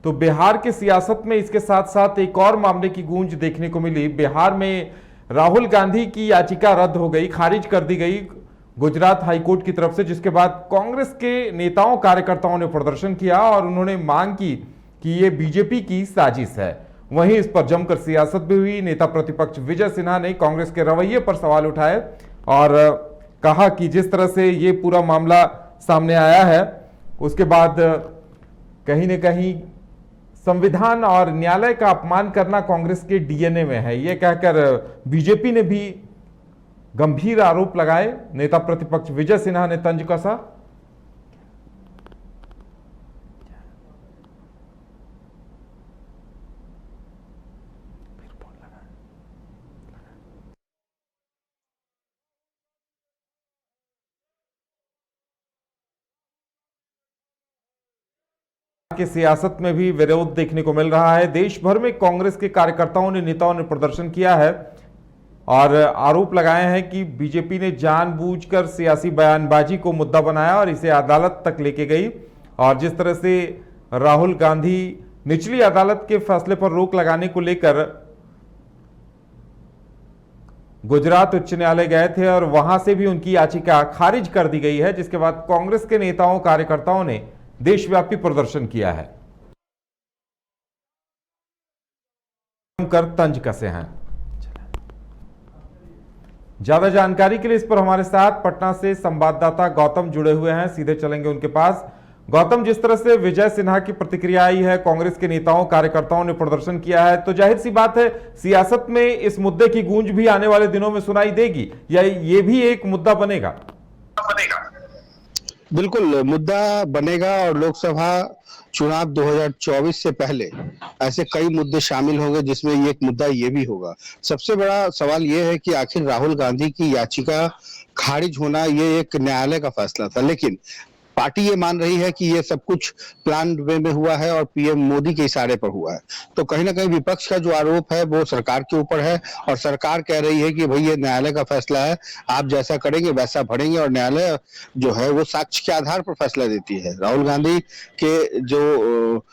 तो बिहार के सियासत में इसके साथ साथ एक और मामले की गूंज देखने को मिली। बिहार में राहुल गांधी की याचिका रद्द हो गई, खारिज कर दी गई गुजरात हाईकोर्ट की तरफ से, जिसके बाद कांग्रेस के नेताओं कार्यकर्ताओं ने प्रदर्शन किया और उन्होंने मांग की कि ये बीजेपी की साजिश है। वहीं इस पर जमकर सियासत भी हुई। नेता प्रतिपक्ष विजय सिन्हा ने कांग्रेस के रवैये पर सवाल उठाए और कहा कि जिस तरह से ये पूरा मामला सामने आया है, उसके बाद कहीं न कहीं संविधान और न्यायालय का अपमान करना कांग्रेस के डीएनए में है। ये कहकर बीजेपी ने भी गंभीर आरोप लगाए। नेता प्रतिपक्ष विजय सिन्हा ने तंज कसा। के सियासत में भी विरोध देखने को मिल रहा है। देश भर में कांग्रेस के कार्यकर्ताओं ने, नेताओं ने प्रदर्शन किया है और आरोप लगाए हैं कि बीजेपी ने जानबूझकर सियासी बयानबाजी को मुद्दा बनाया और इसे अदालत तक लेके गई। और जिस तरह से राहुल गांधी निचली अदालत के फैसले पर रोक लगाने को लेकर गुजरात उच्च न्यायालय गए थे और वहां से भी उनकी याचिका खारिज कर दी गई है, जिसके बाद कांग्रेस के नेताओं कार्यकर्ताओं ने देशव्यापी प्रदर्शन किया है, कर तंज कसे हैं। ज्यादा जानकारी के लिए इस पर हमारे साथ पटना से संवाददाता गौतम जुड़े हुए हैं, सीधे चलेंगे उनके पास। गौतम, जिस तरह से विजय सिन्हा की प्रतिक्रिया आई है, कांग्रेस के नेताओं कार्यकर्ताओं ने प्रदर्शन किया है, तो जाहिर सी बात है सियासत में इस मुद्दे की गूंज भी आने वाले दिनों में सुनाई देगी, या ये भी एक मुद्दा बनेगा? बिल्कुल मुद्दा बनेगा और लोकसभा चुनाव 2024 से पहले ऐसे कई मुद्दे शामिल होंगे, जिसमें ये एक मुद्दा ये भी होगा। सबसे बड़ा सवाल ये है कि आखिर राहुल गांधी की याचिका खारिज होना ये एक न्यायालय का फैसला था, लेकिन पार्टी ये मान रही है कि ये सब कुछ प्लान वे में हुआ है और पीएम मोदी के इशारे पर हुआ है। तो कहीं ना कहीं विपक्ष का जो आरोप है वो सरकार के ऊपर है और सरकार कह रही है कि भाई ये न्यायालय का फैसला है, आप जैसा करेंगे वैसा भरेंगे, और न्यायालय जो है वो साक्ष्य के आधार पर फैसला देती है। राहुल गांधी के जो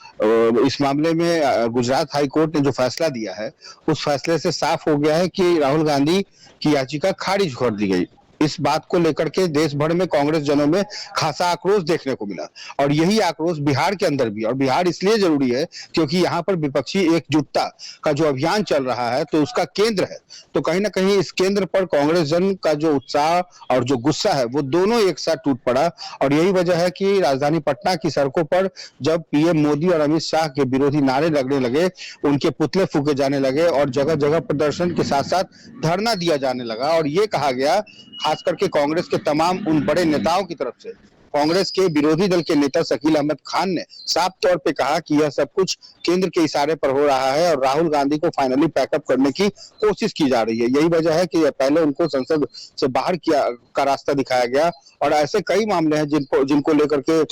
इस मामले में गुजरात हाई कोर्ट ने जो फैसला दिया है, उस फैसले से साफ हो गया है कि राहुल गांधी की याचिका खारिज कर दी गई। इस बात को लेकर के देश भर में कांग्रेस जनों में खासा आक्रोश देखने को मिला और यही आक्रोश बिहार के अंदर भी, और बिहार इसलिए जरूरी है क्योंकि यहाँ पर विपक्षी एकजुटता का जो अभियान चल रहा है तो उसका केंद्र है। तो कहीं ना कहीं इस केंद्र पर कांग्रेस जन का जो उत्साह और जो गुस्सा है वो दोनों एक साथ टूट पड़ा और यही वजह है कि राजधानी पटना की सड़कों पर जब पीएम मोदी और अमित शाह के विरोधी नारे लगने लगे, उनके पुतले फूके जाने लगे और जगह जगह प्रदर्शन के साथ साथ धरना दिया जाने लगा और ये कहा गया, खास करके कांग्रेस के तमाम उन बड़े नेताओं की तरफ से, कांग्रेस के विरोधी दल के नेता शकील अहमद खान ने साफ तौर पे कहा कि यह सब कुछ केंद्र के इशारे पर हो रहा है और राहुल गांधी को फाइनली पैकअप करने की कोशिश की जा रही है। यही वजह है कि पहले उनको संसद से बाहर किया का रास्ता दिखाया गया और ऐसे कई मामले हैं जिनको लेकर के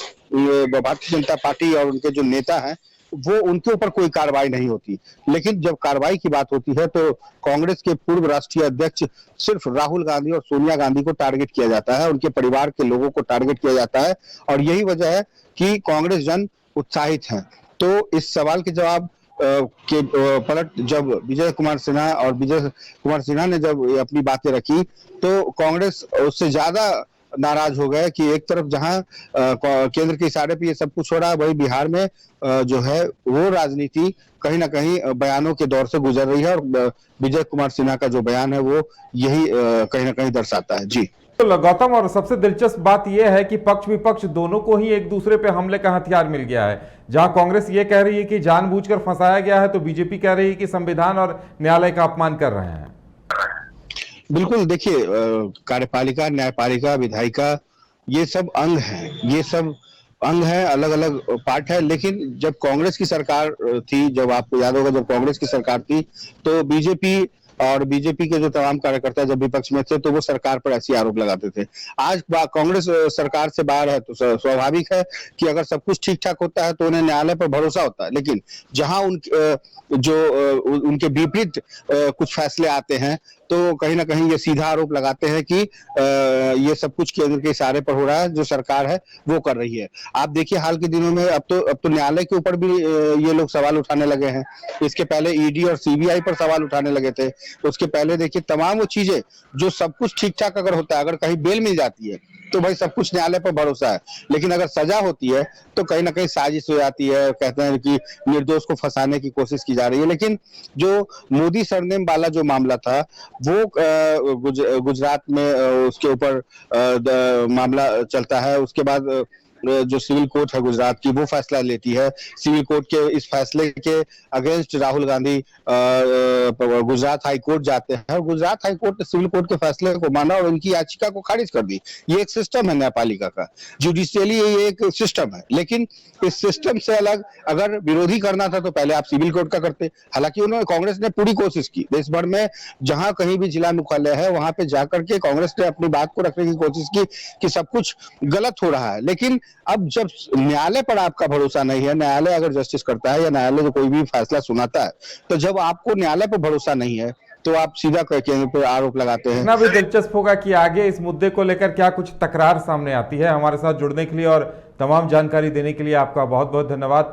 भारतीय जनता पार्टी और उनके जो नेता हैं वो उनके ऊपर कोई कार्रवाई नहीं होती, लेकिन जब कार्रवाई की बात होती है तो कांग्रेस के पूर्व राष्ट्रीय अध्यक्ष सिर्फ राहुल गांधी और सोनिया गांधी को टारगेट किया जाता है, उनके परिवार के लोगों को टारगेट किया जाता है और यही वजह है कि कांग्रेस जन उत्साहित हैं। तो इस सवाल के जवाब के पलट जब विजय कुमार सिन्हा ने जब अपनी बातें रखी तो कांग्रेस उससे ज्यादा नाराज हो गए कि एक तरफ जहां केंद्र के इशारे पे ये सब कुछ हो रहा है, वही बिहार में जो है वो राजनीति कहीं ना कहीं बयानों के दौर से गुजर रही है और विजय कुमार सिन्हा का जो बयान है वो यही कहीं ना कहीं दर्शाता है। जी तो गौतम, और सबसे दिलचस्प बात यह है कि पक्ष विपक्ष दोनों को ही एक दूसरे पे हमले का हथियार मिल गया है। जहां कांग्रेस ये कह रही है कि जानबूझकर फंसाया गया है, तो बीजेपी कह रही है कि संविधान और न्यायालय का अपमान कर रहे हैं। बिल्कुल, देखिए कार्यपालिका, न्यायपालिका, विधायिका ये सब अंग हैं, ये सब अंग है, अलग अलग पार्ट है। लेकिन जब कांग्रेस की सरकार थी, जब आपको याद होगा जब कांग्रेस की सरकार थी तो बीजेपी के जो तमाम कार्यकर्ता जब विपक्ष में थे तो वो सरकार पर ऐसी आरोप लगाते थे। आज कांग्रेस सरकार से बाहर है तो स्वाभाविक है कि अगर सब कुछ ठीक ठाक होता है तो उन्हें न्यायालय पर भरोसा होता है, लेकिन जहां उनके विपरीत कुछ फैसले आते हैं तो कहीं ना कहीं ये सीधा आरोप लगाते हैं कि ये सब कुछ केंद्र के इशारे पर हो रहा है, जो सरकार है वो कर रही है। आप देखिए हाल के दिनों में अब तो न्यायालय के ऊपर भी ये लोग सवाल उठाने लगे हैं। इसके पहले ईडी और सीबीआई पर सवाल उठाने लगे थे। उसके पहले देखिए तमाम वो चीजें जो सब कुछ ठीक ठाक अगर होता है, अगर कहीं बेल मिल जाती है तो भाई सब कुछ न्यायालय पर भरोसा है, लेकिन अगर सजा होती है तो कहीं ना कहीं साजिश हो जाती है। कहते हैं कि निर्दोष को फंसाने की कोशिश की जा रही है। लेकिन जो मोदी सरनेम वाला जो मामला था वो गुजरात में उसके ऊपर मामला चलता है। उसके बाद जो सिविल कोर्ट है गुजरात की वो फैसला लेती है। सिविल कोर्ट के इस फैसले के against Rahul Gandhi Gujarat high court जाते हैं और गुजरात हाई कोर्ट ने सिविल कोर्ट के फैसले को माना और इनकी याचिका को खारिज कर दी। ये एक सिस्टम है न्यायपालिका का, जुडिशियली ये एक सिस्टम है। लेकिन इस सिस्टम से अलग अगर विरोधी करना था तो पहले आप सिविल कोर्ट का करते। हालांकि उन्होंने कांग्रेस ने पूरी कोशिश की, देश भर में जहां कहीं भी जिला मुख्यालय है वहां पे जाकर के कांग्रेस ने अपनी बात को रखने की कोशिश की कि सब कुछ गलत हो रहा है। लेकिन अब जब न्यायालय पर आपका भरोसा नहीं है, न्यायालय अगर जस्टिस करता है या न्यायालय जो कोई भी फैसला सुनाता है, तो जब आपको न्यायालय पर भरोसा नहीं है तो आप सीधा केंद्र पर आरोप लगाते हैं। इतना भी दिलचस्प होगा कि आगे इस मुद्दे को लेकर क्या कुछ तकरार सामने आती है। हमारे साथ जुड़ने के लिए और तमाम जानकारी देने के लिए आपका बहुत बहुत धन्यवाद।